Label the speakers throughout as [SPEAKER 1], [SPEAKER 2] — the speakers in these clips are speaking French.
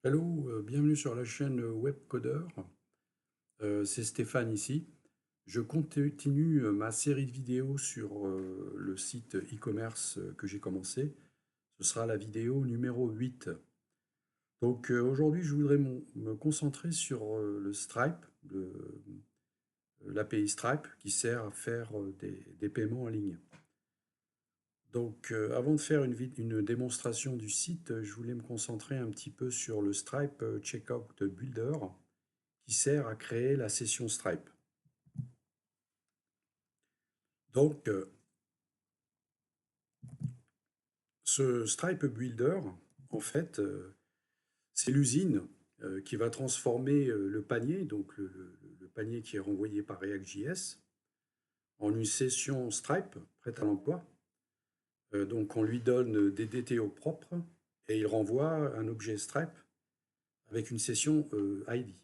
[SPEAKER 1] Hello, bienvenue sur la chaîne Webcodeur. C'est Stéphane ici. Je continue ma série de vidéos sur le site e-commerce que j'ai commencé. Ce sera la vidéo numéro 8. Donc aujourd'hui, je voudrais me concentrer sur le Stripe, l'API Stripe qui sert à faire des paiements en ligne. Donc avant de faire une démonstration du site, je voulais me concentrer un petit peu sur le Stripe Checkout Builder qui sert à créer la session Stripe. Donc, ce Stripe Builder, en fait, c'est l'usine qui va transformer le panier, donc le panier qui est renvoyé par React.js, en une session Stripe prête à l'emploi. Donc, on lui donne des DTO propres et il renvoie un objet Stripe avec une session ID.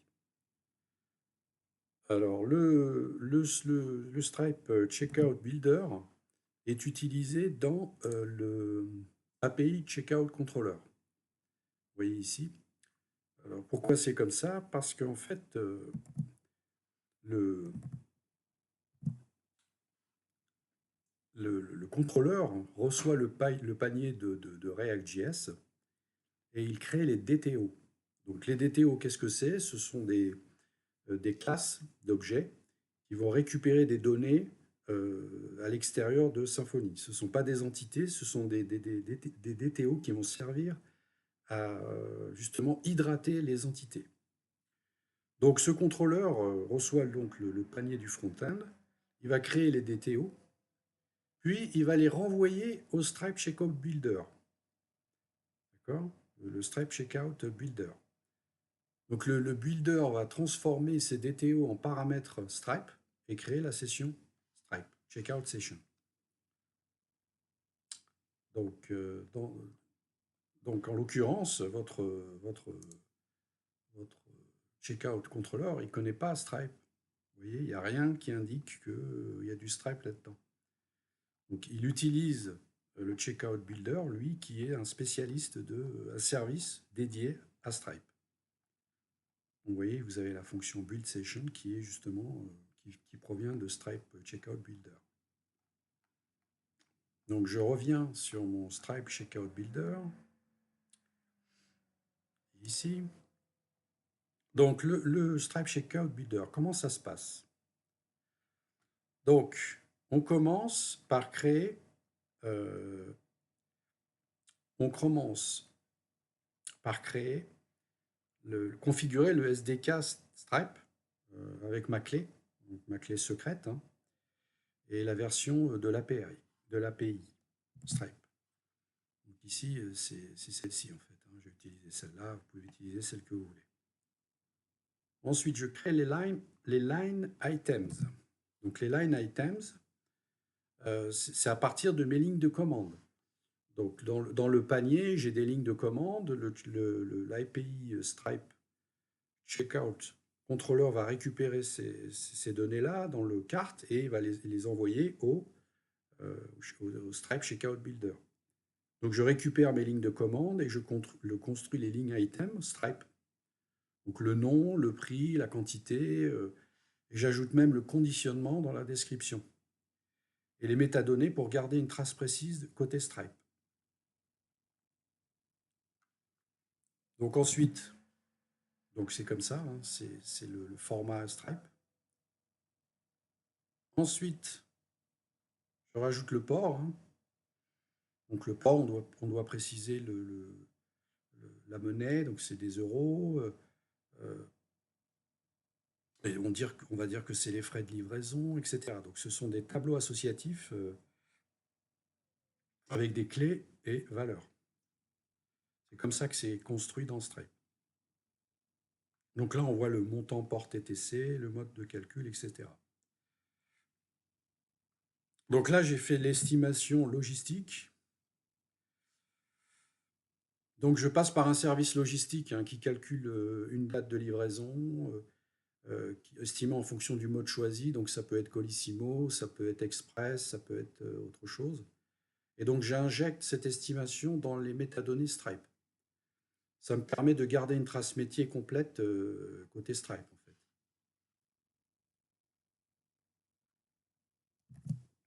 [SPEAKER 1] Alors, le Stripe Checkout Builder est utilisé dans le API Checkout Controller. Vous voyez ici. Alors, pourquoi c'est comme ça? Parce qu'en fait, le, le contrôleur reçoit le panier de React.js et il crée les DTO. Donc, les DTO, qu'est-ce que c'est? Ce sont des classes d'objets qui vont récupérer des données à l'extérieur de Symfony. Ce ne sont pas des entités, ce sont des DTO qui vont servir à justement hydrater les entités. Donc ce contrôleur reçoit donc le panier du front-end, il va créer les DTO, puis il va les renvoyer au Stripe Checkout Builder. D'accord? Le Stripe Checkout Builder. Donc le builder va transformer ces DTO en paramètres Stripe et créer la session Stripe, Checkout Session. Donc, donc en l'occurrence, votre Checkout Controller, il ne connaît pas Stripe. Vous voyez, il n'y a rien qui indique qu'il y a du Stripe là-dedans. Donc il utilise le Checkout Builder, lui, qui est un spécialiste un service dédié à Stripe. Donc, vous voyez, vous avez la fonction Build Session qui est justement qui provient de Stripe Checkout Builder. Donc je reviens sur mon Stripe Checkout Builder. Ici. Donc le Stripe Checkout Builder, comment ça se passe? Donc on commence par créer, on commence par créer configurer le SDK Stripe avec ma clé, donc ma clé secrète, hein, et la version de l'API Stripe. Donc ici, c'est celle-ci en fait. Hein. Je vais utiliser celle-là, vous pouvez utiliser celle que vous voulez. Ensuite, je crée les line items. Donc les line items, c'est à partir de mes lignes de commande. Donc dans le panier, j'ai des lignes de commande. L'API Stripe Checkout contrôleur va récupérer ces données-là dans le cart et va les envoyer au Stripe Checkout Builder. Donc je récupère mes lignes de commande et je construis les lignes items Stripe. Donc le nom, le prix, la quantité, et j'ajoute même le conditionnement dans la description. Et les métadonnées pour garder une trace précise côté Stripe. Donc ensuite, donc c'est comme ça, hein, c'est le format Stripe. Ensuite, je rajoute le port. Hein. Donc le port, on doit préciser la monnaie, donc c'est des euros. Et on va dire que c'est les frais de livraison, etc. Donc ce sont des tableaux associatifs avec des clés et valeurs. C'est comme ça que c'est construit dans Stripe. Donc là, on voit le montant port TTC, le mode de calcul, etc. Donc là, j'ai fait l'estimation logistique. Donc je passe par un service logistique hein, qui calcule une date de livraison, estimée en fonction du mode choisi. Donc ça peut être Colissimo, ça peut être Express, ça peut être autre chose. Et donc j'injecte cette estimation dans les métadonnées Stripe. ça me permet de garder une trace métier complète côté Stripe, en fait.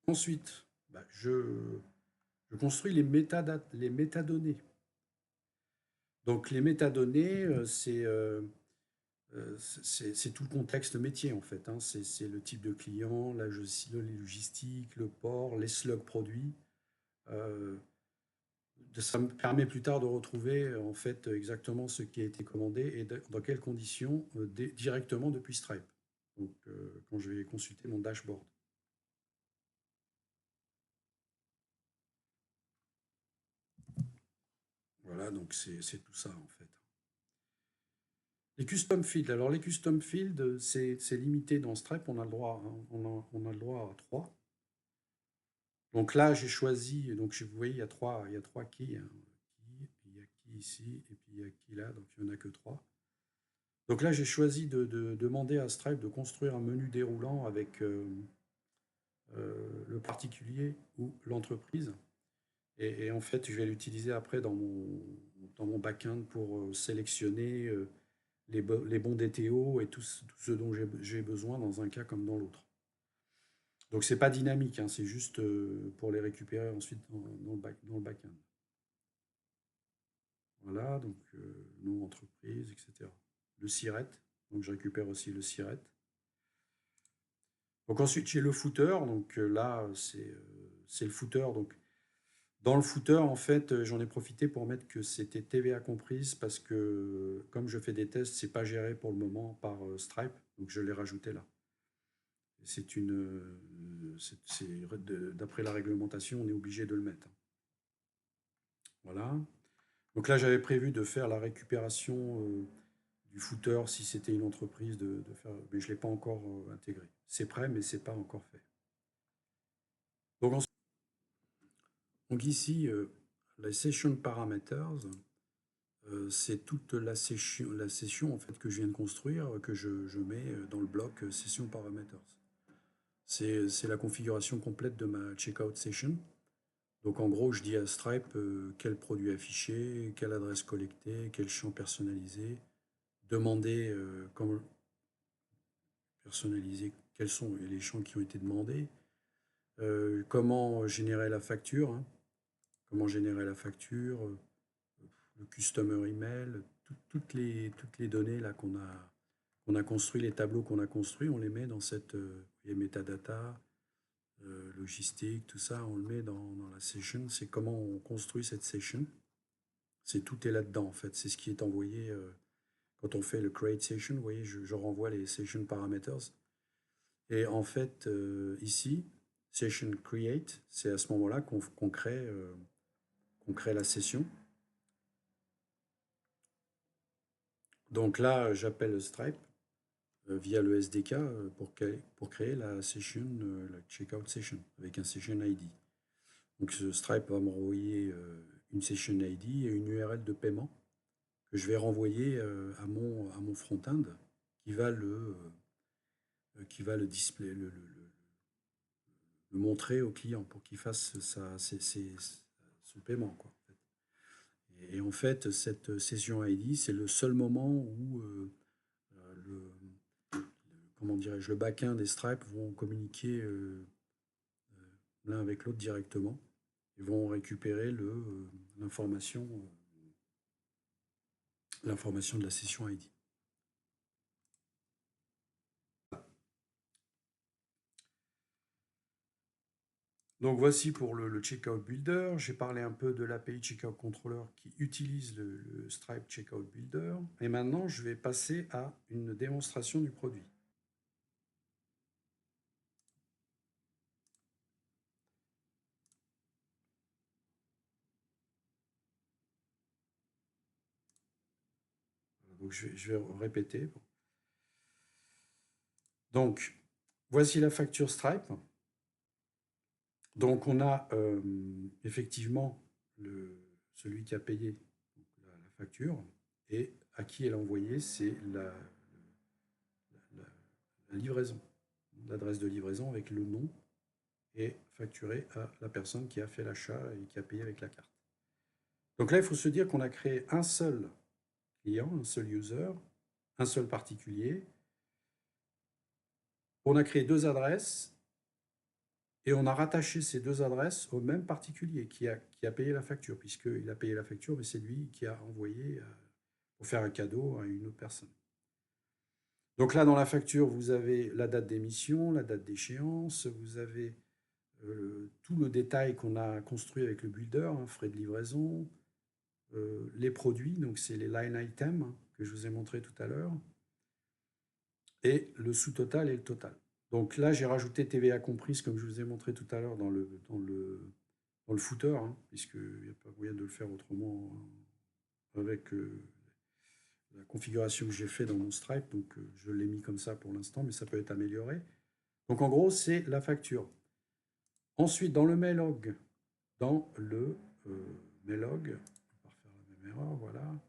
[SPEAKER 1] Ensuite, bah, je construis les métadonnées. Donc les métadonnées, c'est tout le contexte métier en fait, hein. C'est le type de client, les logistiques, le port, les slugs produits. Euh, Ça me permet plus tard de retrouver en fait exactement ce qui a été commandé et dans quelles conditions directement depuis Stripe. Donc quand je vais consulter mon dashboard. Voilà, donc c'est tout ça en fait. Les custom fields. Alors les custom fields, c'est limité dans Stripe, on a le droit, hein, on a le droit à 3. Donc là, j'ai choisi, donc vous voyez, il y a trois keys, hein. Il y a key ici, et puis il y a key là, donc il n'y en a que 3. Donc là, j'ai choisi de demander à Stripe de construire un menu déroulant avec le particulier ou l'entreprise. Et en fait, je vais l'utiliser après dans mon back-end pour sélectionner les bons DTO et tout ce dont j'ai besoin dans un cas comme dans l'autre. Donc c'est pas dynamique, hein, c'est juste pour les récupérer ensuite dans le back-end. Voilà, donc nom entreprise, etc. Le SIRET, donc je récupère aussi le SIRET. Donc ensuite j'ai le footer, donc là c'est le footer. Donc dans le footer en fait j'en ai profité pour mettre que c'était TVA comprise parce que comme je fais des tests, c'est pas géré pour le moment par Stripe, donc je l'ai rajouté là. C'est d'après la réglementation, on est obligé de le mettre. Voilà. Donc là, j'avais prévu de faire la récupération du footer si c'était une entreprise de faire, mais je ne l'ai pas encore intégré. C'est prêt, mais c'est pas encore fait. Donc, donc ici, les session parameters, c'est toute la session en fait que je viens de construire que je mets dans le bloc session parameters. C'est la configuration complète de ma checkout session. Donc en gros, je dis à Stripe quel produit affiché, quelle adresse collectée, quel champ personnalisé, demander comment personnaliser quels sont les champs qui ont été demandés, comment générer la facture, hein, comment générer la facture, le customer email, toutes les données là qu'on a construit, les tableaux qu'on a construits, on les met dans cette les metadata, logistique, tout ça, on le met dans la session. C'est comment on construit cette session. C'est tout est là-dedans en fait. C'est ce qui est envoyé quand on fait le create session. Vous voyez, je renvoie les session parameters. Et en fait, ici, session create, c'est à ce moment-là qu'on crée la session. Donc là, j'appelle Stripe via le SDK pour créer la session, la checkout session avec un session ID. Donc ce Stripe va m'envoyer une session ID et une URL de paiement que je vais renvoyer à mon front-end qui va le display, le montrer au client pour qu'il fasse son paiement, quoi, en fait. Et en fait, cette session ID, c'est le seul moment où comment dirais-je, le back-end et Stripe vont communiquer l'un avec l'autre directement et vont récupérer l'information de la session ID. Donc voici pour le Checkout Builder. J'ai parlé un peu de l'API Checkout Controller qui utilise le Stripe Checkout Builder. Et maintenant, je vais passer à une démonstration du produit. Donc je vais répéter. Donc, voici la facture Stripe. Donc on a effectivement celui qui a payé la facture et à qui elle a envoyé, c'est la livraison, l'adresse de livraison avec le nom et facturé à la personne qui a fait l'achat et qui a payé avec la carte. Donc là, il faut se dire qu'on a créé un seul client, un seul user, un seul particulier. On a créé deux adresses et on a rattaché ces deux adresses au même particulier qui a payé la facture, puisqu'il a payé la facture, mais c'est lui qui a envoyé pour faire un cadeau à une autre personne. Donc là, dans la facture, vous avez la date d'émission, la date d'échéance, vous avez tout le détail qu'on a construit avec le builder, hein, frais de livraison, les produits, donc c'est les line items hein, que je vous ai montré tout à l'heure, et le sous-total et le total. Donc là, j'ai rajouté TVA comprise, comme je vous ai montré tout à l'heure dans le footer, hein, puisqu'il n'y a pas moyen de le faire autrement avec la configuration que j'ai fait dans mon Stripe. Donc je l'ai mis comme ça pour l'instant, mais ça peut être amélioré. Donc en gros, c'est la facture. Ensuite, dans le mailog, on va refaire la même erreur, voilà.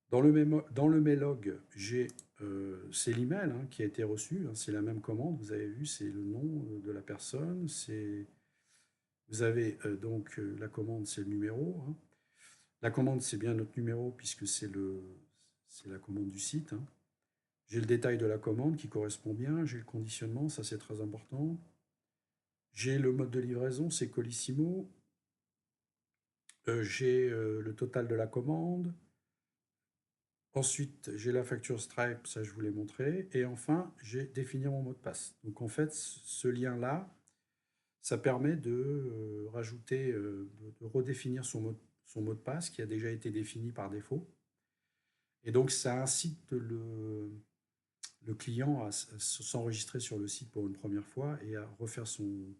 [SPEAKER 1] Dans le mailog, c'est l'email hein, qui a été reçu, hein, c'est la même commande, vous avez vu, c'est le nom de la personne, vous avez donc la commande, c'est le numéro. Hein. La commande, c'est bien notre numéro puisque c'est la commande du site. Hein. J'ai le détail de la commande qui correspond bien, j'ai le conditionnement, ça c'est très important. J'ai le mode de livraison, c'est Colissimo. J'ai le total de la commande. Ensuite, j'ai la facture Stripe, ça je vous l'ai montré. Et enfin, j'ai définir mon mot de passe. Donc en fait, ce lien-là, ça permet de rajouter, de redéfinir son mot de passe qui a déjà été défini par défaut. Et donc ça incite le client à s'enregistrer sur le site pour une première fois et à refaire son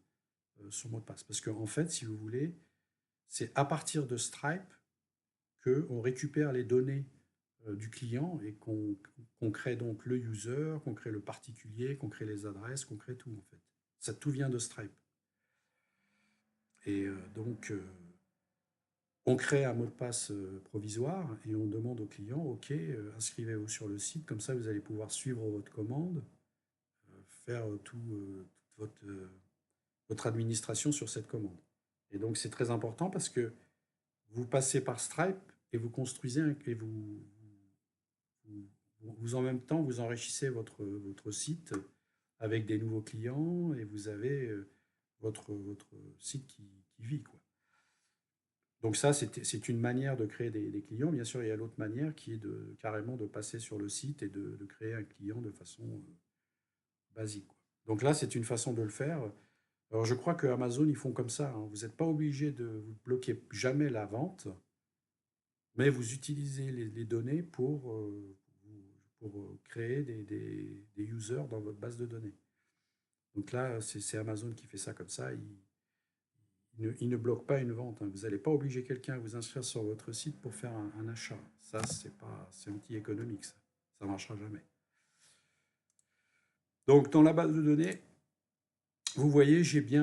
[SPEAKER 1] mot de passe. Parce qu'en fait, si vous voulez, c'est à partir de Stripe qu'on récupère les données du client et qu'on crée donc le user, qu'on crée le particulier, qu'on crée les adresses, qu'on crée tout en fait. Ça tout vient de Stripe. Et donc on crée un mot de passe provisoire et on demande au client, OK, inscrivez-vous sur le site, comme ça vous allez pouvoir suivre votre commande, faire toute votre administration sur cette commande. Et donc c'est très important parce que vous passez par Stripe et vous construisez et vous en même temps vous enrichissez votre site avec des nouveaux clients et vous avez votre site qui vit quoi. Donc ça c'est une manière de créer des clients. Bien sûr il y a l'autre manière qui est carrément de passer sur le site et de créer un client de façon basique quoi. Donc là c'est une façon de le faire. Alors je crois que Amazon ils font comme ça. Hein. Vous n'êtes pas obligé de vous bloquer jamais la vente, mais vous utilisez les données pour créer des users dans votre base de données. Donc là, c'est Amazon qui fait ça comme ça. Il ne bloque pas une vente. Hein. Vous n'allez pas obliger quelqu'un à vous inscrire sur votre site pour faire un achat. Ça, c'est anti-économique. Ça ne marchera jamais. Donc dans la base de données, vous voyez, là, je vais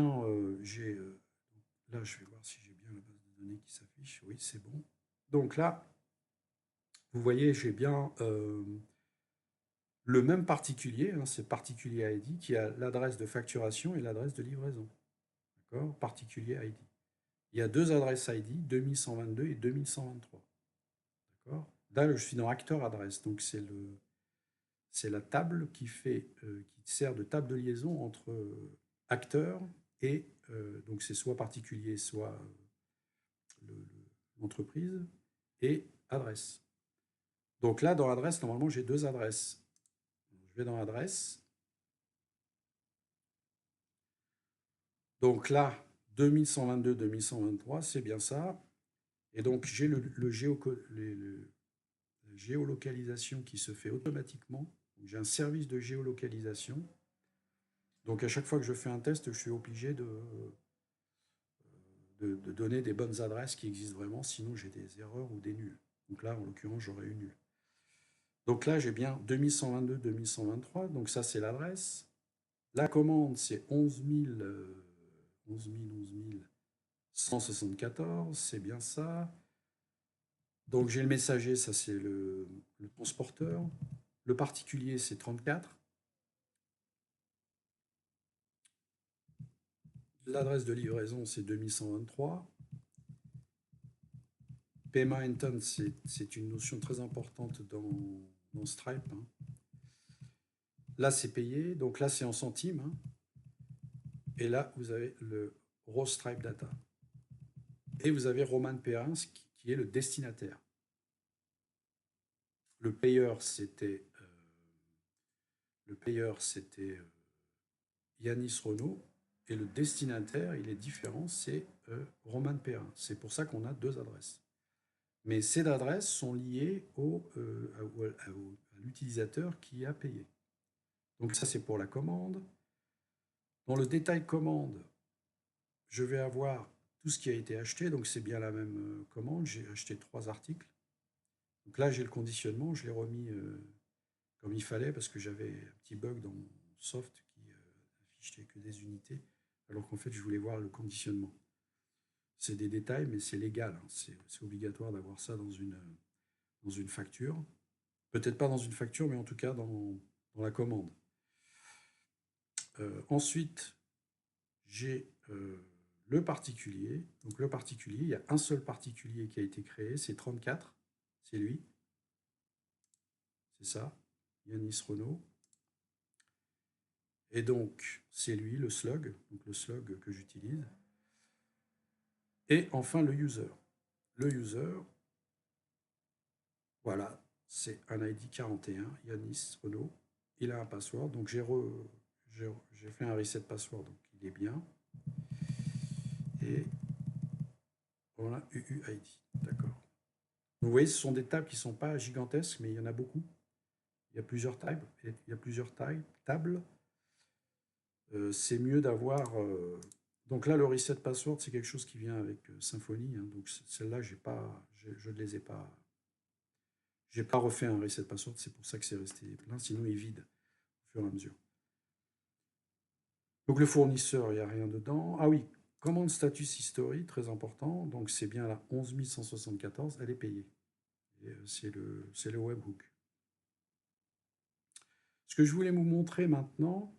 [SPEAKER 1] voir si j'ai bien la base de données qui s'affiche. Oui, c'est bon. Donc là, vous voyez, j'ai bien le même particulier, hein, c'est particulier ID, qui a l'adresse de facturation et l'adresse de livraison. D'accord? Particulier ID. Il y a deux adresses ID, 2122 et 2123. D'accord? Là, je suis dans acteur adresse, donc c'est la table qui sert de table de liaison entre acteur et donc c'est soit particulier, soit l'entreprise et adresse. Donc là, dans adresse, normalement, j'ai deux adresses. Je vais dans adresse. Donc là, 2122-2123, c'est bien ça. Et donc, j'ai la géolocalisation qui se fait automatiquement. J'ai un service de géolocalisation. Donc, à chaque fois que je fais un test, je suis obligé de donner des bonnes adresses qui existent vraiment. Sinon, j'ai des erreurs ou des nuls. Donc là, en l'occurrence, j'aurais eu nul. Donc là, j'ai bien 2122-2123. Donc ça, c'est l'adresse. La commande, c'est 11 174, c'est bien ça. Donc j'ai le messager, ça c'est le transporteur. Le particulier, c'est 34. L'adresse de livraison, c'est 2123. paiement intent, c'est une notion très importante dans Stripe, hein. Là, c'est payé, donc là, c'est en centimes, hein. Et là, vous avez le raw Stripe data. Et vous avez Roman Perrin, qui est le destinataire. Le payeur, c'était Yanis Renault. Et le destinataire, il est différent, c'est Roman Perrin. C'est pour ça qu'on a deux adresses. Mais ces adresses sont liées à l'utilisateur qui a payé. Donc ça, c'est pour la commande. Dans le détail commande, je vais avoir tout ce qui a été acheté. Donc c'est bien la même commande. J'ai acheté 3 articles. Donc là, j'ai le conditionnement. Je l'ai remis comme il fallait parce que j'avais un petit bug dans mon soft qui affichait que des unités, alors qu'en fait, je voulais voir le conditionnement. C'est des détails, mais c'est légal, hein. C'est obligatoire d'avoir ça dans une facture. Peut-être pas dans une facture, mais en tout cas dans la commande. Ensuite, j'ai le particulier. Donc le particulier, il y a un seul particulier qui a été créé, c'est 34, c'est lui. C'est ça, Yanis Renault. Et donc, c'est lui, le slug, donc le slug que j'utilise. Et enfin, le user. Le user, voilà, c'est un ID 41, Yanis Renault. Il a un password, donc j'ai fait un reset password, donc il est bien. Et voilà, UUID, d'accord. Donc vous voyez, ce sont des tables qui ne sont pas gigantesques, mais il y en a beaucoup. Il y a plusieurs tables. Tables. C'est mieux d'avoir. Donc là, le reset password, c'est quelque chose qui vient avec Symfony, hein. Donc celle-là, je ne les ai pas. J'ai pas refait un reset password, c'est pour ça que c'est resté plein. Sinon, il vide au fur et à mesure. Donc le fournisseur, il n'y a rien dedans. Ah oui, commande status history, très important. Donc c'est bien la 11 174, elle est payée. C'est le webhook. Ce que je voulais vous montrer maintenant,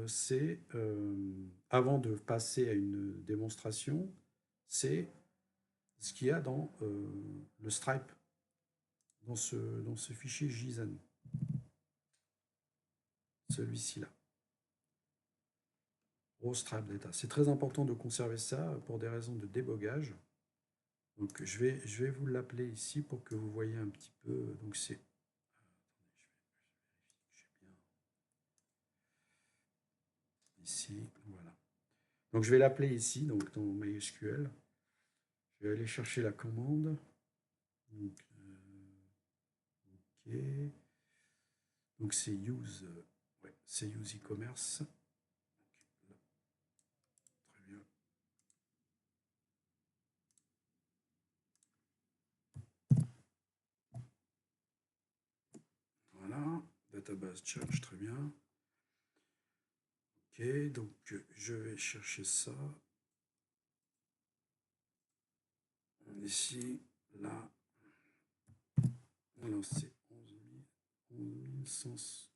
[SPEAKER 1] c'est, avant de passer à une démonstration, c'est ce qu'il y a dans le Stripe, dans ce fichier JSON, celui-ci là. Raw Stripe Data. C'est très important de conserver ça pour des raisons de débogage. Donc je vais vous l'appeler ici pour que vous voyez un petit peu. Donc c'est. Attendez, je vérifie que j'ai bien. Ici, voilà. Donc je vais l'appeler ici, donc dans MySQL. Je vais aller chercher la commande. Donc, OK. Donc c'est use. Ouais, c'est use e-commerce. Okay, très bien. Voilà. Database charge, très bien. Ok, donc je vais chercher ça. Ici, là. Alors c'est 11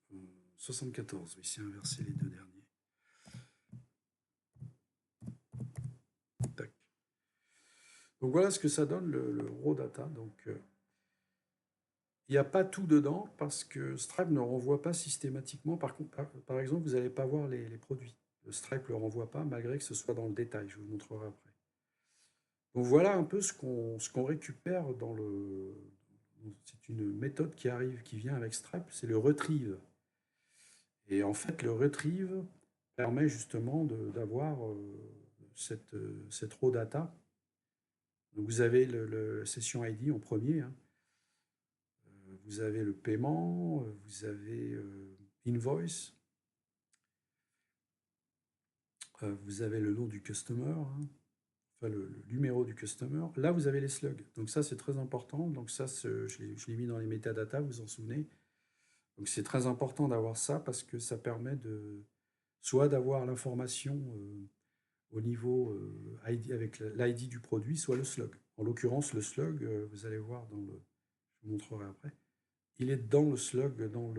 [SPEAKER 1] 174. Oui, c'est inversé les deux derniers. Tac. Donc voilà ce que ça donne le raw data. Donc il n'y a pas tout dedans parce que Stripe ne renvoie pas systématiquement. Par contre, par exemple, vous n'allez pas voir les produits. Le Stripe ne le renvoie pas malgré que ce soit dans le détail. Je vous montrerai après. Donc voilà un peu ce qu'on récupère dans le. C'est une méthode qui vient avec Stripe, c'est le retrieve. Et en fait, le retrieve permet justement d'avoir cette raw data. Donc vous avez le session ID en premier, hein. Vous avez le paiement, vous avez invoice, vous avez le nom du customer, hein, enfin le numéro du customer. Là, vous avez les slugs. Donc ça, c'est très important. Donc ça, je l'ai mis dans les métadatas, vous vous en souvenez. Donc c'est très important d'avoir ça parce que ça permet soit d'avoir l'information au niveau ID, avec l'ID du produit, soit le slug. En l'occurrence, le slug, vous allez voir je vous montrerai après, il est dans le slug, dans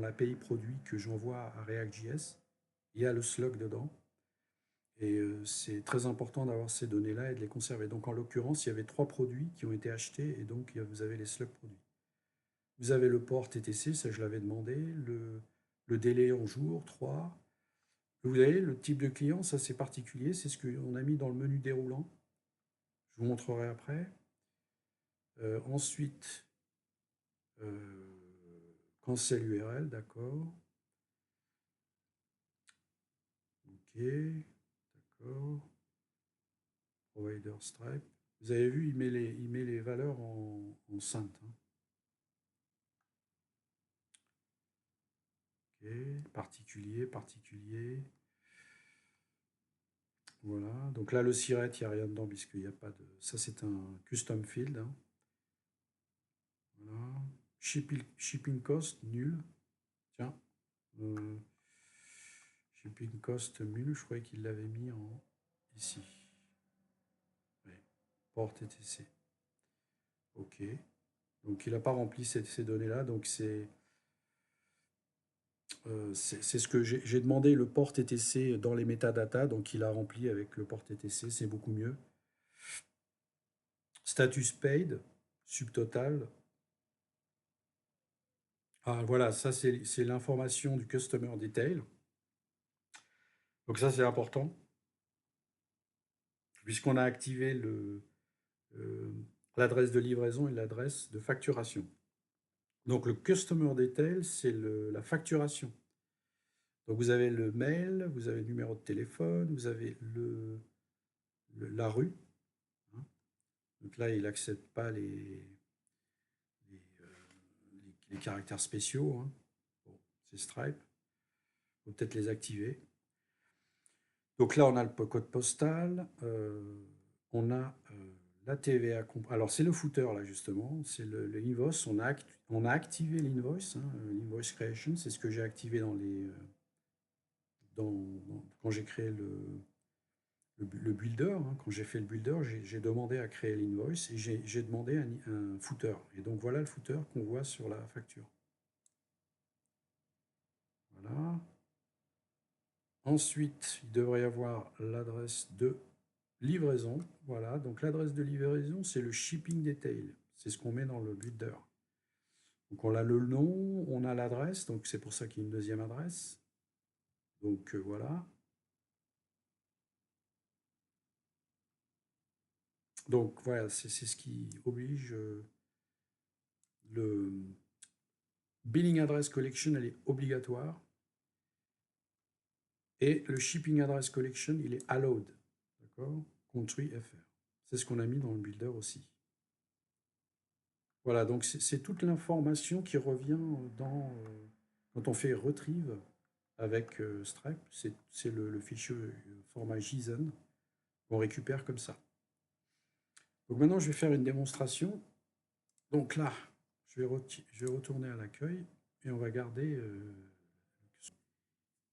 [SPEAKER 1] l'API produit que j'envoie à React.js. Il y a le slug dedans. Et c'est très important d'avoir ces données-là et de les conserver. Donc en l'occurrence, il y avait 3 produits qui ont été achetés et donc vous avez les slug produits. Vous avez le port TTC, ça je l'avais demandé, le délai en jour, 3. Vous voyez, le type de client, ça c'est particulier, c'est ce qu'on a mis dans le menu déroulant. Je vous montrerai après. Ensuite, cancel URL, d'accord. Ok, d'accord. Provider Stripe. Vous avez vu, il met les valeurs en saintes. Hein. Ok, particulier, particulier. Voilà. Donc là, le siret, il n'y a rien dedans puisqu'il n'y a pas de. Ça, c'est un custom field. Hein. Voilà. Shipping cost, nul. Tiens. Euh, shipping cost, nul. Je croyais qu'il l'avait mis en ici. Ouais. Port TTC. Ok. Donc il n'a pas rempli ces données-là. Donc c'est ce que j'ai demandé le port TTC dans les métadatas. Donc il a rempli avec le port TTC. C'est beaucoup mieux. Status paid, subtotal. Ah, voilà, ça c'est l'information du customer detail. Donc ça c'est important, puisqu'on a activé euh, l'adresse de livraison et l'adresse de facturation. Donc le customer detail, c'est la facturation. Donc vous avez le mail, vous avez le numéro de téléphone, vous avez la rue. Hein. Donc là, il n'accepte pas les, les caractères spéciaux. Hein. Bon, c'est Stripe. Il faut peut-être les activer. Donc là, on a le code postal, on a la TVA. Alors, c'est le footer, là, justement. C'est l'invoice. On a activé l'invoice, hein, l'invoice creation. C'est ce que j'ai activé quand j'ai créé le builder. Hein. Quand j'ai fait le builder, j'ai demandé à créer l'invoice et j'ai demandé un footer. Et donc, voilà le footer qu'on voit sur la facture. Voilà. Ensuite, il devrait y avoir l'adresse de livraison. Voilà, donc l'adresse de livraison, c'est le shipping detail. C'est ce qu'on met dans le builder. Donc on a le nom, on a l'adresse, donc c'est pour ça qu'il y a une deuxième adresse. Donc voilà. Donc voilà, c'est ce qui oblige le billing address collection, elle est obligatoire. Et le shipping address collection, il est allowed. D'accord? Country FR. C'est ce qu'on a mis dans le builder aussi. Voilà, donc c'est toute l'information qui revient quand on fait retrieve avec Stripe. C'est le fichier format JSON qu'on récupère comme ça. Donc maintenant, je vais faire une démonstration. Donc là, je vais retourner à l'accueil et on va garder.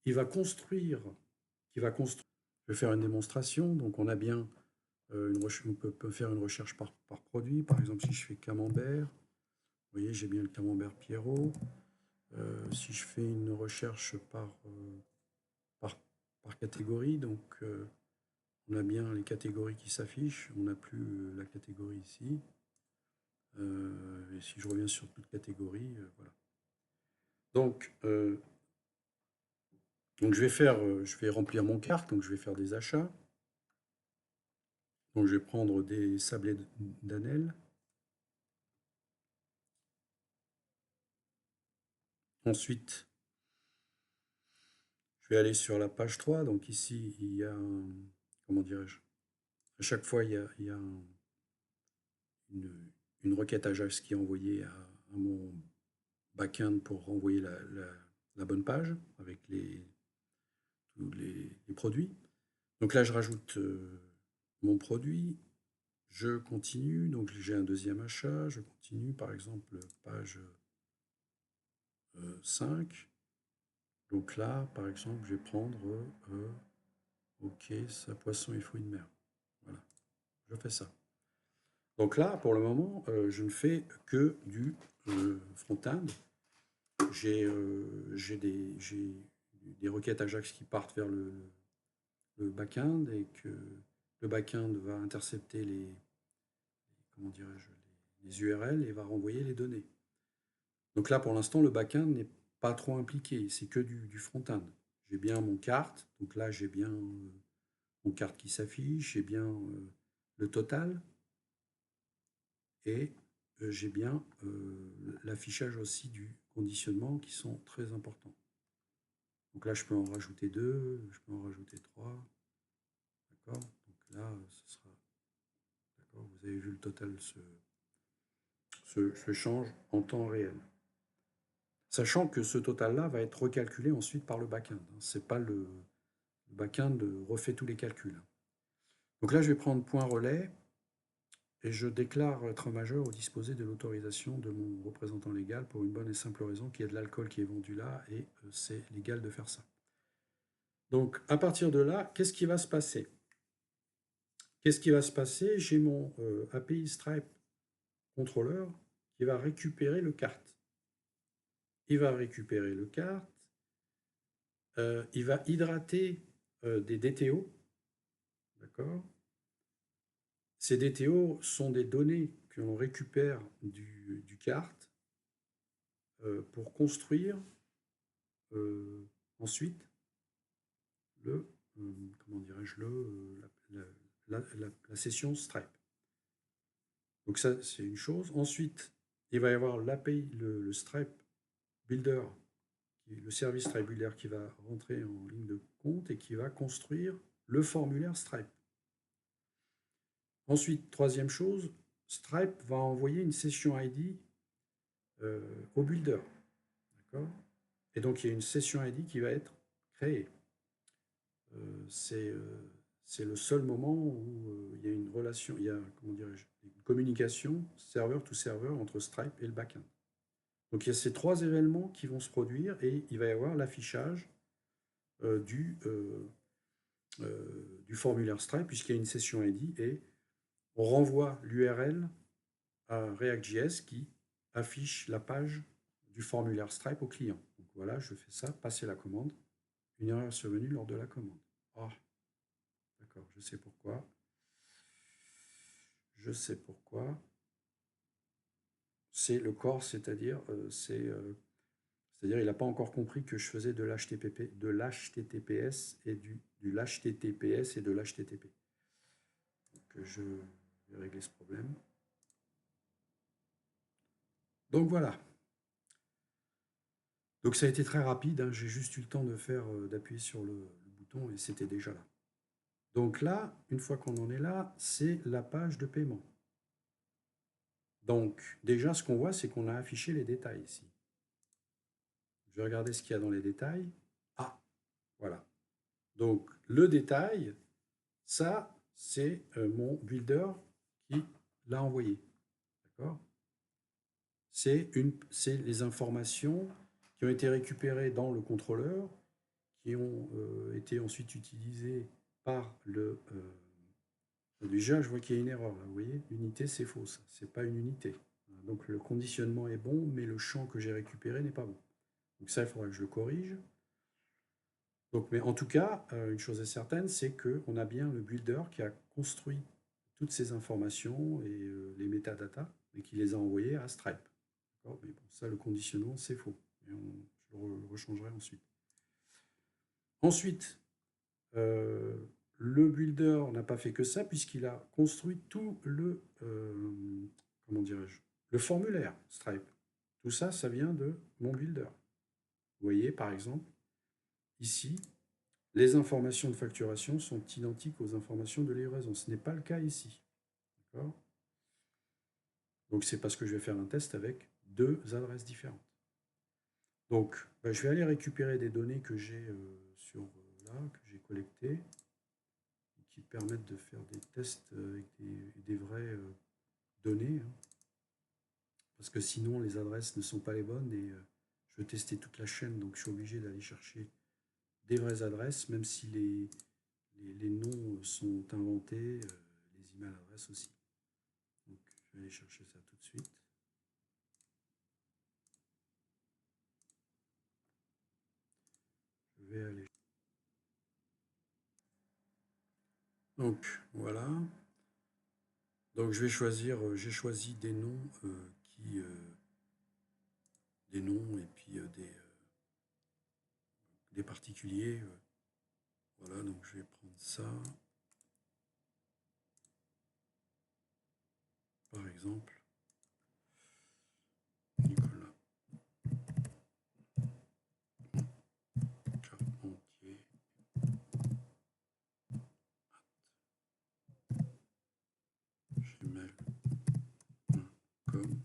[SPEAKER 1] Il va construire. Je vais faire une démonstration. Donc on a bien on peut faire une recherche par produit. Par exemple, si je fais camembert, vous voyez, j'ai bien le camembert Pierrot. Si je fais une recherche par, par catégorie, donc on a bien les catégories qui s'affichent, on n'a plus la catégorie ici. Et si je reviens sur toute catégorie, voilà. Donc je vais remplir mon carte, donc je vais faire des achats. Donc je vais prendre des sablés d'Anel. Ensuite, je vais aller sur la page 3. Donc ici, il y a comment dirais-je? À chaque fois, il y a une requête Ajax qui est envoyée à mon backend pour renvoyer la bonne page avec tous les produits. Donc là, je rajoute mon produit, je continue, donc j'ai un deuxième achat, je continue, par exemple, page 5. Donc là, par exemple, je vais prendre, ok, ça, poisson et fruits de mer. Voilà, je fais ça. Donc là, pour le moment, je ne fais que du front-end. J'ai des requêtes Ajax qui partent vers le back-end et que le back-end va intercepter comment dirais-je, les URL et va renvoyer les données. Donc là, pour l'instant, le back-end n'est pas trop impliqué, c'est que du front-end. J'ai bien mon carte, donc là j'ai bien mon carte qui s'affiche, j'ai bien le total et j'ai bien l'affichage aussi du conditionnement qui sont très importants. Donc là, je peux en rajouter 2, je peux en rajouter 3. D'accord. Donc là, ce sera. D'accord. Vous avez vu le total se change en temps réel. Sachant que ce total-là va être recalculé ensuite par le back-end. C'est pas le back-end refait tous les calculs. Donc là, je vais prendre point relais et je déclare être majeur au disposer de l'autorisation de mon représentant légal pour une bonne et simple raison qu'il y a de l'alcool qui est vendu là et c'est légal de faire ça. Donc à partir de là, qu'est-ce qui va se passer? Qu'est-ce qui va se passer? J'ai mon API Stripe contrôleur qui va récupérer le carte. Il va récupérer le carte, il va hydrater des DTO, d'accord? Ces DTO sont des données que l'on récupère du carte pour construire ensuite le, comment dirais-je, la session Stripe. Donc ça, c'est une chose. Ensuite, il va y avoir l'API, le Stripe Builder, le service Stripe Builder qui va rentrer en ligne de compte et qui va construire le formulaire Stripe. Ensuite, troisième chose, Stripe va envoyer une session ID au builder. D'accord. Et donc, il y a une session ID qui va être créée. C'est le seul moment où il y a une relation, il y a, comment dirais-je, une communication serveur to serveur entre Stripe et le backend. Donc il y a ces trois événements qui vont se produire et il va y avoir l'affichage du formulaire Stripe puisqu'il y a une session ID et on renvoie l'URL à React.js qui affiche la page du formulaire Stripe au client. Donc voilà, je fais ça, passer la commande. Une erreur est survenue lors de la commande. Oh, d'accord, je sais pourquoi. Je sais pourquoi. C'est le corps, c'est-à-dire c'est-à-dire il n'a pas encore compris que je faisais de l'HTTPS et du l'HTTPS et de l'HTTP. Donc je vais régler ce problème. Donc voilà. Donc ça a été très rapide, hein. J'ai juste eu le temps de faire d'appuyer sur le bouton et c'était déjà là. Donc là, une fois qu'on en est là, c'est la page de paiement. Donc déjà, ce qu'on voit, c'est qu'on a affiché les détails ici. Je vais regarder ce qu'il y a dans les détails. Ah, voilà. Donc le détail, ça, c'est mon builder qui l'a envoyé. D'accord. C'est les informations qui ont été récupérées dans le contrôleur, qui ont été ensuite utilisées par le... déjà, je vois qu'il y a une erreur. Là, vous voyez, l'unité, c'est faux. Ce n'est pas une unité. Donc le conditionnement est bon, mais le champ que j'ai récupéré n'est pas bon. Donc ça, il faudra que je le corrige. Donc, mais en tout cas, une chose est certaine, c'est qu'on a bien le builder qui a construit toutes ces informations et les métadatas et qui les a envoyées à Stripe. Mais bon, ça, le conditionnement, c'est faux. Et je le rechangerai ensuite. Ensuite, le builder n'a pas fait que ça puisqu'il a construit tout le, comment dirais-je, le formulaire Stripe. Tout ça, ça vient de mon builder. Vous voyez, par exemple, ici, les informations de facturation sont identiques aux informations de livraison. Ce n'est pas le cas ici. D'accord. Donc c'est parce que je vais faire un test avec deux adresses différentes. Donc je vais aller récupérer des données que j'ai là, que j'ai collectées, qui permettent de faire des tests avec des vraies données. Hein. Parce que sinon les adresses ne sont pas les bonnes et je veux tester toute la chaîne, donc je suis obligé d'aller chercher des vraies adresses, même si les noms sont inventés, les email adresses aussi. Donc, je vais aller chercher ça tout de suite. Je vais aller. Donc voilà. Donc je vais choisir, j'ai choisi des noms des noms et puis des particuliers. Voilà, donc je vais prendre ça, par exemple, Nicolas Carpentier, gmail.com.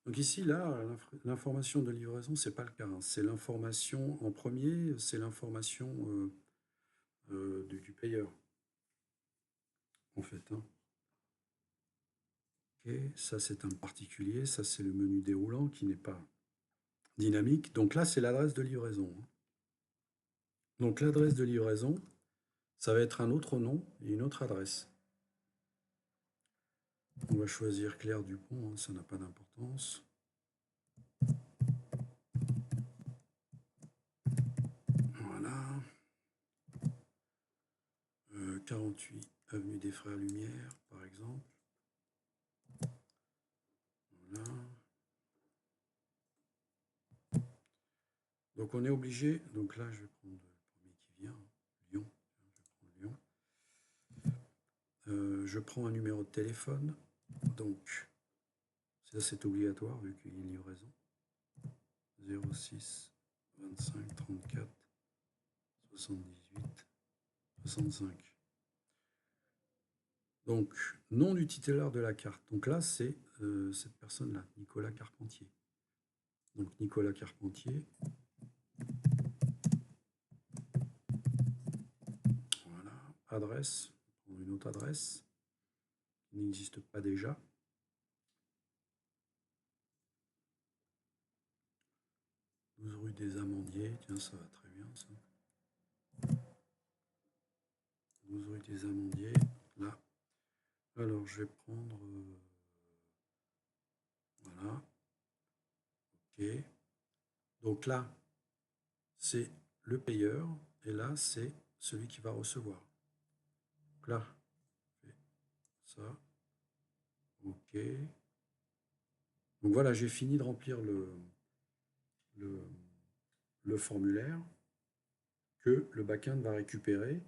[SPEAKER 1] Donc ici, là, l'information de livraison, c'est pas le cas, hein. C'est l'information en premier, c'est l'information du payeur, en fait, hein. Ok, ça c'est un particulier, ça c'est le menu déroulant qui n'est pas dynamique. Donc là, c'est l'adresse de livraison, hein. Donc l'adresse de livraison, ça va être un autre nom et une autre adresse. On va choisir Claire Dupont, hein, ça n'a pas d'importance. Voilà. 48 avenue des Frères Lumière, par exemple. Voilà. Donc on est obligé, donc là je vais prendre le premier qui vient, Lyon. Je vais prendre Lyon. Je prends un numéro de téléphone, donc ça c'est obligatoire vu qu'il y a une livraison. 06 25 34 78 65. Donc, nom du titulaire de la carte. Donc là, c'est cette personne-là, Nicolas Carpentier. Donc, Nicolas Carpentier. Voilà. Adresse. On prend une autre adresse qui n'existe pas déjà. « 12 rue des Amandiers. Tiens, ça va très bien, ça. 12 rue des Amandiers. Là. Alors, je vais prendre... voilà. OK. Donc là, c'est le payeur. Et là, c'est celui qui va recevoir. Donc là, ça. OK. Donc voilà, j'ai fini de remplir le formulaire que le backend va récupérer.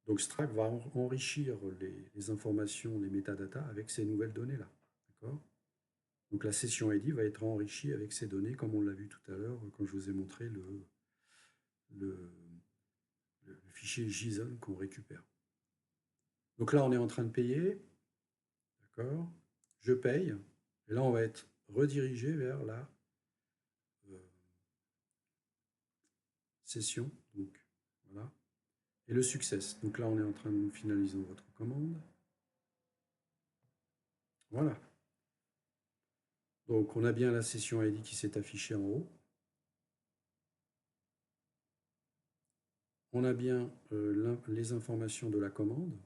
[SPEAKER 1] Donc Stripe va enrichir les informations, les métadatas avec ces nouvelles données-là. D'accord ? Donc la session ID va être enrichie avec ces données, comme on l'a vu tout à l'heure quand je vous ai montré le fichier JSON qu'on récupère. Donc là, on est en train de payer. D'accord ? Je paye. Et là, on va être redirigé vers la session. Donc, voilà. Et le success. Donc là, on est en train de finaliser votre commande. Voilà. Donc, on a bien la session ID qui s'est affichée en haut. On a bien les informations de la commande.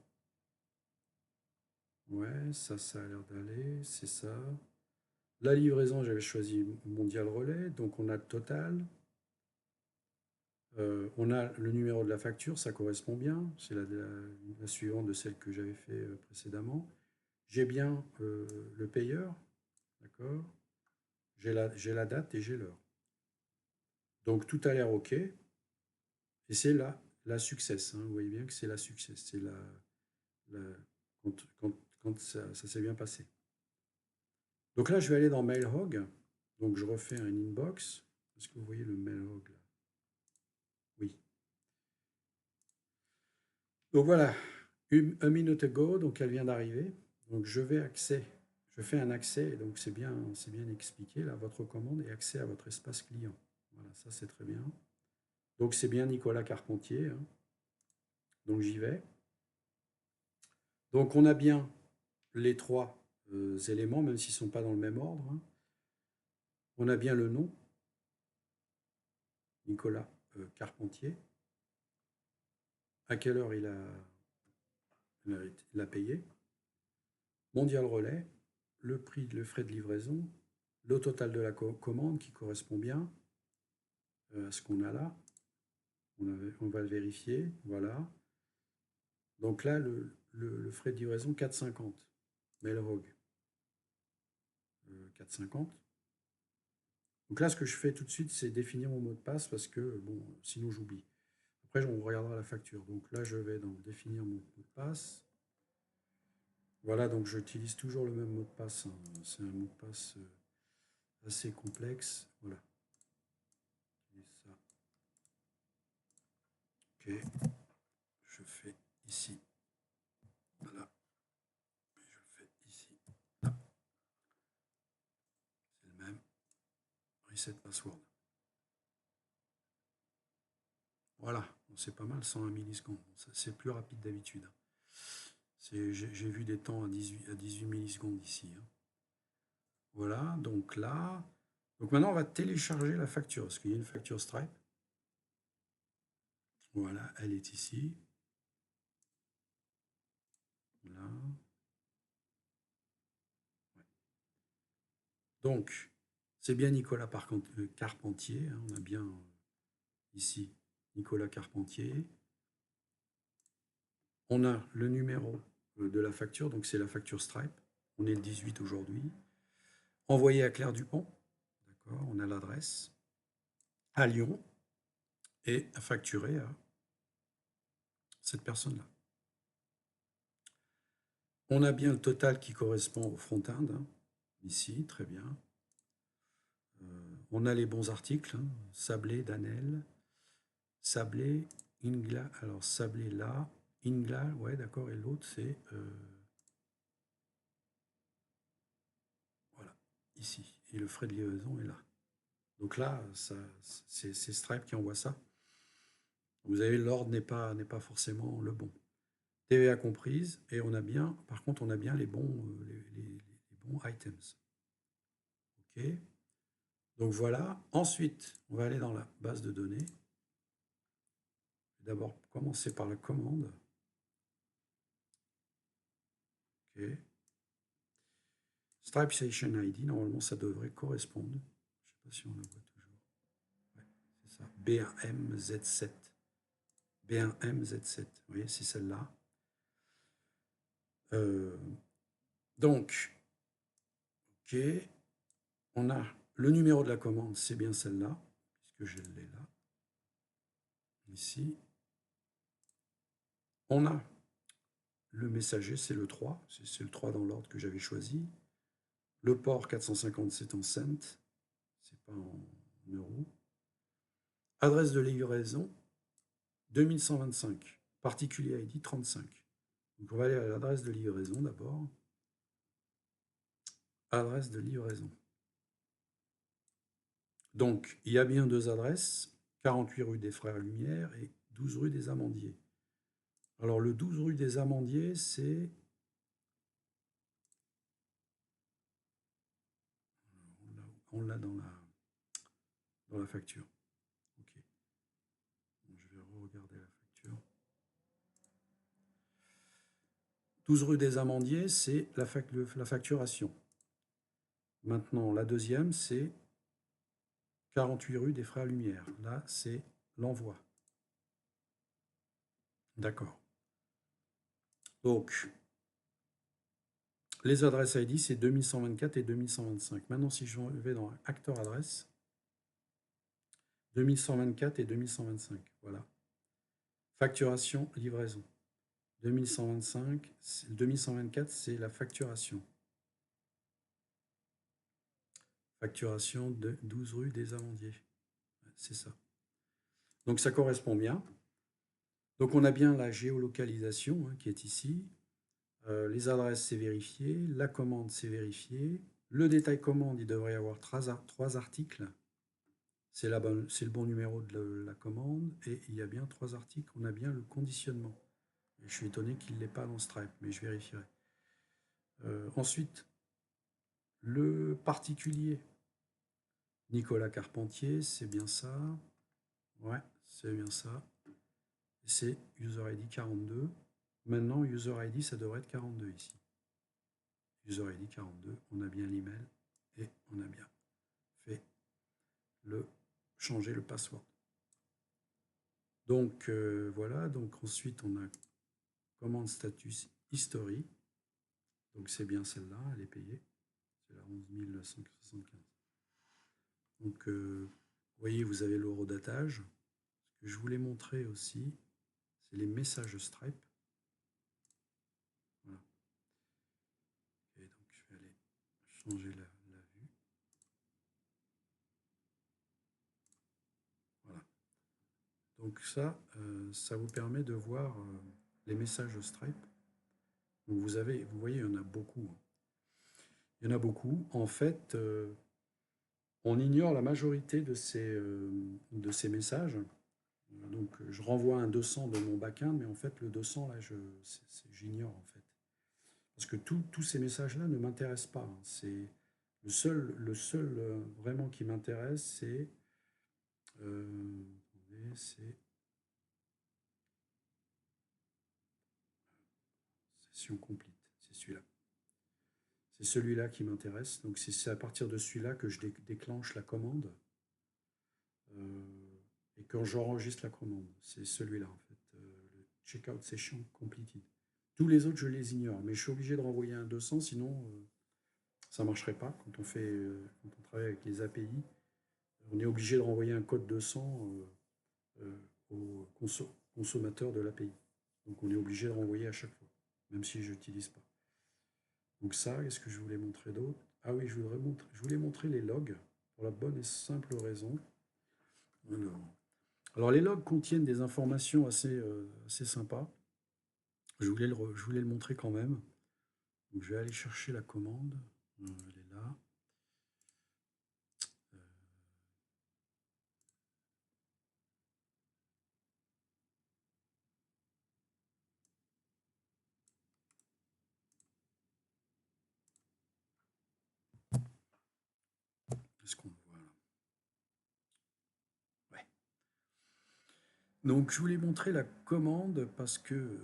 [SPEAKER 1] Ouais, ça a l'air d'aller, c'est ça. La livraison, j'avais choisi Mondial Relais, donc on a le total. On a le numéro de la facture, ça correspond bien, c'est la suivante de celle que j'avais fait précédemment. J'ai bien le payeur, d'accord. J'ai la date et j'ai l'heure. Donc tout a l'air OK. Et c'est la success, hein. Vous voyez bien que c'est la success, c'est quand ça s'est bien passé. Donc là, je vais aller dans Mailhog. Donc je refais un inbox. Est-ce que vous voyez le Mailhog là? Oui. Donc voilà, a minute ago, donc elle vient d'arriver. Donc je fais un accès, donc c'est bien expliqué là, votre commande et accès à votre espace client. Voilà, ça c'est très bien. Donc c'est bien Nicolas Carpentier, hein. Donc j'y vais. Donc on a bien les trois éléments, même s'ils ne sont pas dans le même ordre, hein. On a bien le nom, Nicolas Carpentier. À quelle heure il a payé. Mondial Relais, le prix, le frais de livraison, le total de la commande qui correspond bien à ce qu'on a là. On va le vérifier, voilà. Donc là, le frais de livraison, 4,50. Mailrog, 4,50. Donc là, ce que je fais tout de suite, c'est définir mon mot de passe parce que, bon, sinon j'oublie. Après, on regardera la facture. Donc là, je vais dans définir mon mot de passe. Voilà, donc j'utilise toujours le même mot de passe, hein. C'est un mot de passe assez complexe. Voilà. Ça. Ok. Je fais ici. Voilà. Je le fais ici. Là. C'est le même. Reset password. Voilà. C'est pas mal, 101 millisecondes. C'est plus rapide d'habitude. J'ai vu des temps à 18 millisecondes ici, hein. Voilà, donc là. Donc maintenant, on va télécharger la facture. Parce qu'il y a une facture Stripe. Voilà, elle est ici. Là. Ouais. Donc, c'est bien Nicolas Carpentier, hein. On a bien ici Nicolas Carpentier. On a le numéro de la facture, donc c'est la facture Stripe. On est le 18 aujourd'hui. Envoyé à Claire Dupont. D'accord, on a l'adresse. À Lyon. Et à facturer à cette personne-là. On a bien le total qui correspond au front-end, hein, ici, très bien. On a les bons articles, hein, Sablé, Danel, Sablé, Ingla, alors Sablé là, Ingla, ouais d'accord, et l'autre c'est, voilà, ici, et le frais de livraison est là. Donc là, c'est Stripe qui envoie ça. Vous avez l'ordre n'est pas forcément le bon. TVA comprise, et on a bien, par contre, on a bien les bons, les bons items. Ok. Donc voilà. Ensuite, on va aller dans la base de données. D'abord, commencer par la commande. Ok. Stripe Session ID, normalement, ça devrait correspondre. Je ne sais pas si on le voit toujours. Ouais, c'est ça. B1MZ7. B1MZ7. Vous voyez, c'est celle-là. Donc, ok. On a le numéro de la commande, c'est bien celle-là, puisque je l'ai là. Ici. On a le messager, c'est le 3. C'est le 3 dans l'ordre que j'avais choisi. Le port 457 en cents. C'est pas en euros. Adresse de livraison 2125. Particulier ID 35. Donc on va aller à l'adresse de livraison d'abord. Adresse de livraison. Donc il y a bien deux adresses, 48 rue des Frères Lumière et 12 rue des Amandiers. Alors le 12 rue des Amandiers, c'est... On l'a dans la facture. Ok. Je vais regarder la facture. 12 rue des Amandiers, c'est la facturation. Maintenant, la deuxième, c'est 48 rue des Frères Lumière. Là, c'est l'envoi. D'accord. Donc, les adresses ID, c'est 2124 et 2125. Maintenant, si je vais dans Acteur Adresse, 2124 et 2125. Voilà. Facturation, livraison. 2125, 2124, c'est la facturation. Facturation de 12 rue des Amandiers. C'est ça. Donc ça correspond bien. Donc on a bien la géolocalisation, hein, qui est ici. Les adresses, c'est vérifié. La commande, c'est vérifié. Le détail commande, il devrait y avoir 3 articles. C'est le bon numéro de la commande. Et il y a bien 3 articles. On a bien le conditionnement. Et je suis étonné qu'il ne l'ait pas dans Stripe, mais je vérifierai. Ensuite, le particulier. Nicolas Carpentier, c'est bien ça. Ouais, c'est bien ça. C'est User ID 42. Maintenant, User ID, ça devrait être 42 ici. User ID 42, on a bien l'email et on a bien fait changer le password. Donc voilà, donc ensuite on a commande status history. Donc c'est bien celle-là, elle est payée. C'est la 11 175. Donc vous voyez, vous avez l'horodatage. Ce que je voulais montrer aussi, c'est les messages Stripe. Voilà. Et donc je vais aller changer la vue. Voilà. Donc ça vous permet de voir les messages Stripe. Donc vous voyez, il y en a beaucoup. Il y en a beaucoup. En fait, on ignore la majorité de ces messages. Donc je renvoie un 200 de mon backend, mais en fait le 200 là, j'ignore en fait. Parce que tous ces messages-là ne m'intéressent pas. C'est le seul vraiment qui m'intéresse, c'est session complete. C'est celui-là. C'est celui-là qui m'intéresse. Donc c'est à partir de celui-là que je déclenche la commande. Et quand j'enregistre la commande, c'est celui-là en fait, le checkout session completed. Tous les autres, je les ignore, mais je suis obligé de renvoyer un 200, sinon ça ne marcherait pas. Quand on travaille avec les API, on est obligé de renvoyer un code 200 au consommateur de l'API. Donc on est obligé de renvoyer à chaque fois, même si je n'utilise pas. Donc ça, qu'est-ce que je voulais montrer d'autre? Ah oui, je voulais montrer les logs pour la bonne et simple raison. Alors les logs contiennent des informations assez sympas. Je voulais le montrer quand même. Donc je vais aller chercher la commande. Elle est là. Est-ce qu'on le voit là? Ouais. Donc je voulais montrer la commande parce que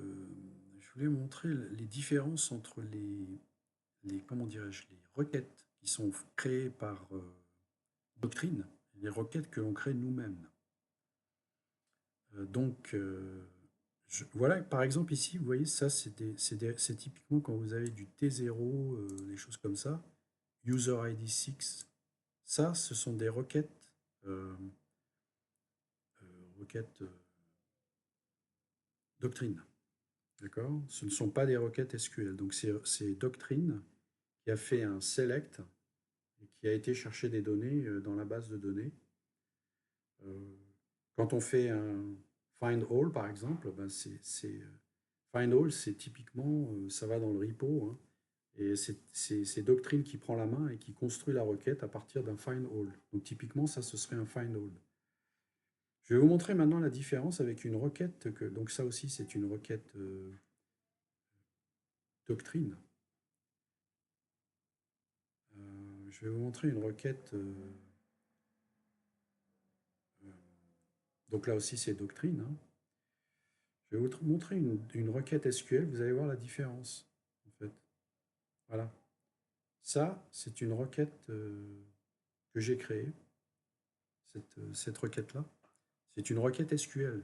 [SPEAKER 1] je voulais montrer les différences entre comment dirais-je, les requêtes qui sont créées par Doctrine et les requêtes que l'on crée nous-mêmes. Donc voilà, par exemple ici, vous voyez, ça c'est typiquement quand vous avez du T0, des choses comme ça, user ID 6, ça ce sont des requêtes, requêtes Doctrine. D'accord? Ce ne sont pas des requêtes SQL. Donc c'est Doctrine qui a fait un select et qui a été chercher des données dans la base de données. Quand on fait un find all, par exemple, ben find all, c'est typiquement, ça va dans le repo, hein, et c'est Doctrine qui prend la main et qui construit la requête à partir d'un find all. Donc typiquement, ça, ce serait un find all. Je vais vous montrer maintenant la différence avec une requête donc ça aussi, c'est une requête Doctrine. Je vais vous montrer une requête. Donc là aussi, c'est Doctrine, hein. Je vais vous montrer une requête SQL. Vous allez voir la différence, en fait. Voilà. Ça, c'est une requête que j'ai créée, cette requête-là. C'est une requête SQL.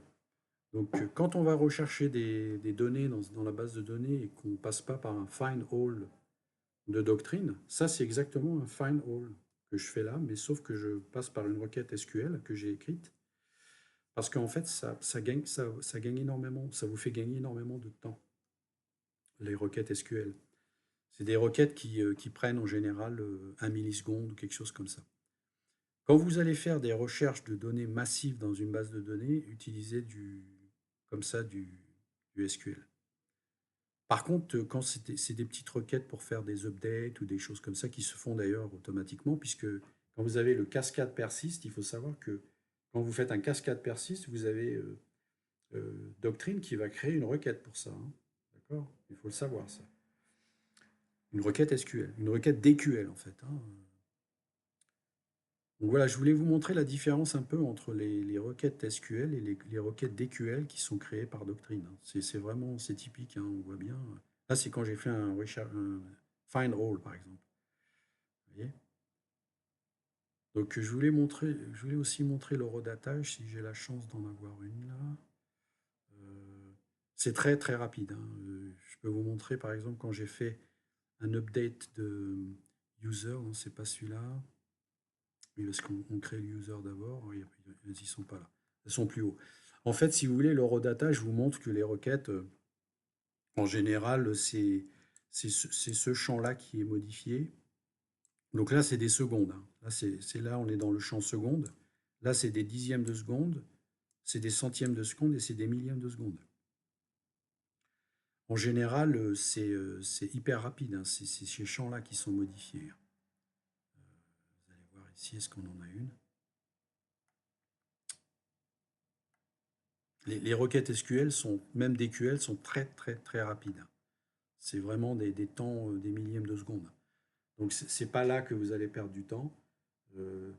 [SPEAKER 1] Donc, quand on va rechercher des données dans la base de données et qu'on ne passe pas par un find all de Doctrine, ça, c'est exactement un find all que je fais là, mais sauf que je passe par une requête SQL que j'ai écrite. Parce qu'en fait, ça gagne énormément, ça vous fait gagner énormément de temps, les requêtes SQL. C'est des requêtes qui prennent en général 1 milliseconde ou quelque chose comme ça. Quand vous allez faire des recherches de données massives dans une base de données, utilisez comme ça du SQL. Par contre, quand c'est des petites requêtes pour faire des updates ou des choses comme ça qui se font d'ailleurs automatiquement, puisque quand vous avez le cascade persist, il faut savoir que quand vous faites un cascade persist, vous avez Doctrine qui va créer une requête pour ça, hein. D'accord? Il faut le savoir, ça. Une requête SQL, une requête DQL en fait, hein. Donc voilà, je voulais vous montrer la différence un peu entre les requêtes SQL et les requêtes DQL qui sont créées par Doctrine. C'est typique, hein, on voit bien. Là, c'est quand j'ai fait un find all, par exemple. Vous voyez? Donc je voulais aussi montrer l'horodatage si j'ai la chance d'en avoir une là. C'est très très rapide, hein. Je peux vous montrer par exemple quand j'ai fait un update de user, non, c'est pas celui-là. Oui, parce qu'on crée le user d'abord, oui, elles y sont pas là. Elles sont plus haut. En fait, si vous voulez, l'eurodata, je vous montre que les requêtes, en général, c'est ce champ-là qui est modifié. Donc là, c'est des secondes, hein. Là, là, on est dans le champ seconde. Là, c'est des dixièmes de seconde, c'est des centièmes de seconde et c'est des millièmes de seconde. En général, c'est hyper rapide, hein. C'est ces champs-là qui sont modifiés. Vous allez voir ici, est-ce qu'on en a une? Les requêtes SQL sont, même des QL, sont très très très rapides. C'est vraiment des temps, des millièmes de seconde. Donc c'est pas là que vous allez perdre du temps. Euh,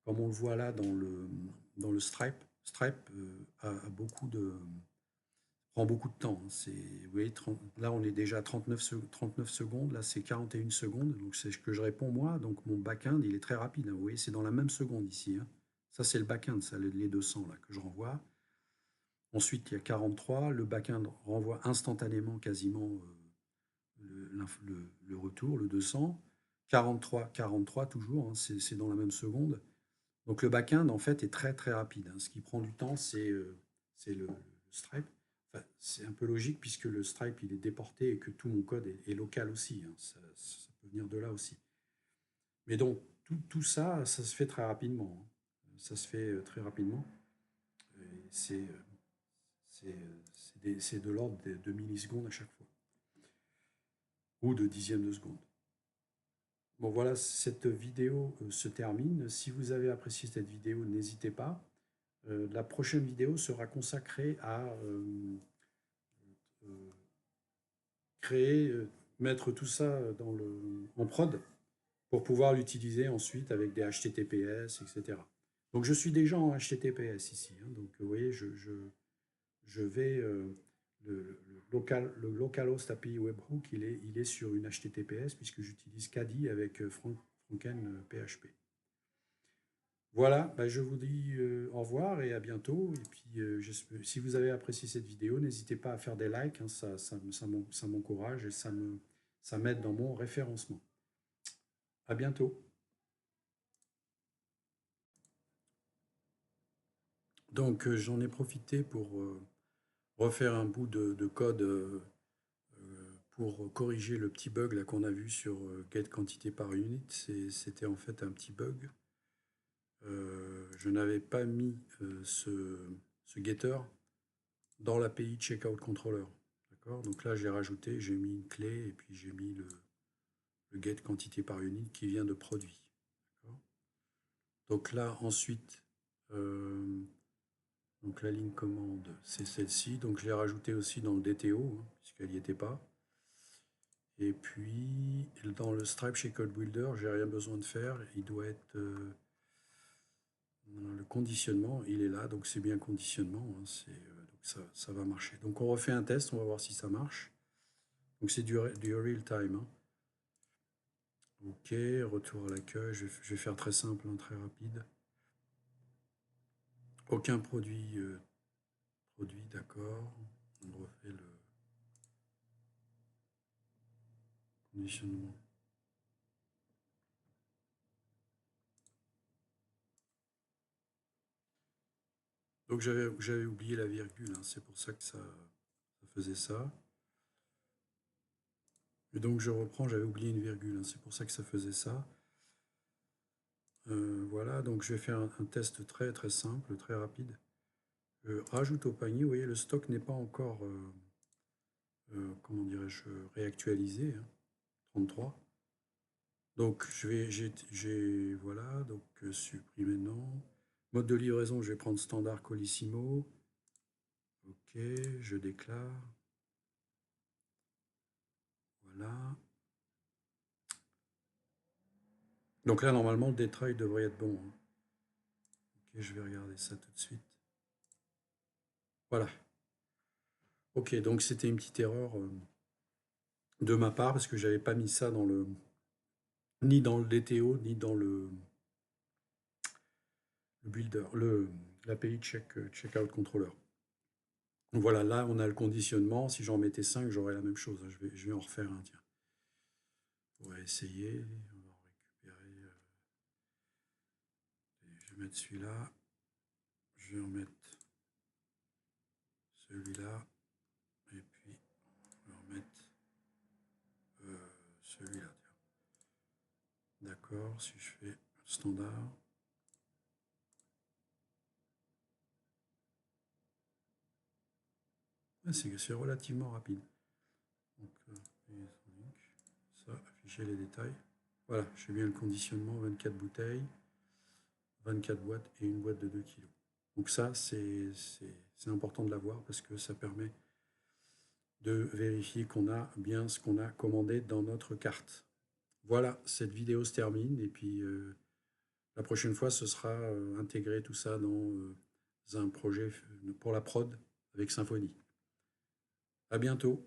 [SPEAKER 1] Comme on le voit là dans le Stripe, Stripe prend beaucoup de temps, hein. Vous voyez, là on est déjà à 39 secondes, là c'est 41 secondes, donc c'est ce que je réponds moi. Donc mon back-end il est très rapide, hein. Vous voyez, c'est dans la même seconde ici, hein. Ça c'est le back-end, ça, les 200 là que je renvoie. Ensuite il y a 43, le back-end renvoie instantanément quasiment le retour, le 200. 43 toujours, hein, c'est dans la même seconde. Donc le back-end, en fait, est très très rapide, hein. Ce qui prend du temps, c'est le Stripe. Enfin, c'est un peu logique puisque le Stripe, il est déporté et que tout mon code est local aussi, hein. Ça peut venir de là aussi. Mais donc, tout ça, ça se fait très rapidement, hein. Ça se fait très rapidement. C'est de l'ordre de millisecondes à chaque fois, ou de dixièmes de seconde. Bon voilà, cette vidéo se termine. Si vous avez apprécié cette vidéo, n'hésitez pas. La prochaine vidéo sera consacrée à euh, créer, mettre tout ça en prod pour pouvoir l'utiliser ensuite avec des HTTPS, etc. Donc je suis déjà en HTTPS ici, hein. Donc vous voyez, je vais le localhost API webhook, il est sur une HTTPS puisque j'utilise Caddy avec Franken PHP. Voilà, bah, je vous dis au revoir et à bientôt. Et puis, si vous avez apprécié cette vidéo, n'hésitez pas à faire des likes, hein, ça m'encourage et ça m'aide dans mon référencement. À bientôt. Donc, j'en ai profité pour refaire un bout de code pour corriger le petit bug là qu'on a vu sur get quantité par unit. C'était en fait un petit bug. Je n'avais pas mis ce getter dans l'API Checkout Controller. D'accord. Donc là, j'ai rajouté, j'ai mis une clé et puis j'ai mis le get quantité par unit qui vient de produit. Donc là, ensuite, donc la ligne commande, c'est celle-ci. Donc je l'ai rajoutée aussi dans le DTO, hein, puisqu'elle n'y était pas. Et puis, dans le Stripe Checkout Builder, j'ai rien besoin de faire. Il doit être le conditionnement, il est là, donc c'est bien conditionnement, hein, donc ça va marcher. Donc on refait un test, on va voir si ça marche. Donc c'est du real time, hein. Ok, retour à l'accueil, je vais faire très simple, hein, très rapide. Aucun produit, d'accord. On refait le conditionnement. Donc j'avais oublié la virgule, hein, c'est pour ça que ça faisait ça. Et donc je reprends, j'avais oublié une virgule, hein, c'est pour ça que ça faisait ça. Voilà, donc je vais faire un test très très simple, très rapide. Rajoute au panier, vous voyez, le stock n'est pas encore, comment dirais-je, réactualisé, hein, 33. Donc voilà, donc supprimer non. Mode de livraison, je vais prendre standard Colissimo. Ok, je déclare. Voilà. Donc là, normalement, le détail devrait être bon, hein. Ok, je vais regarder ça tout de suite. Voilà. Ok, donc c'était une petite erreur de ma part parce que j'avais pas mis ça ni dans le DTO, ni dans le builder, l'API Checkout Controller. Donc voilà, là, on a le conditionnement. Si j'en mettais 5, j'aurais la même chose, hein. Je vais en refaire un, tiens. On va essayer. On va en récupérer. Je vais mettre celui-là. Je vais en mettre celui-là. Et puis, on va en mettre celui-là. D'accord, si je fais standard. Ah, c'est relativement rapide. Donc, ça, afficher les détails. Voilà, j'ai bien le conditionnement, 24 bouteilles, 24 boîtes et une boîte de 2 kg. Donc ça, c'est important de l'avoir parce que ça permet de vérifier qu'on a bien ce qu'on a commandé dans notre carte. Voilà, cette vidéo se termine et puis la prochaine fois, ce sera intégrer tout ça dans un projet pour la prod avec Symfony. À bientôt.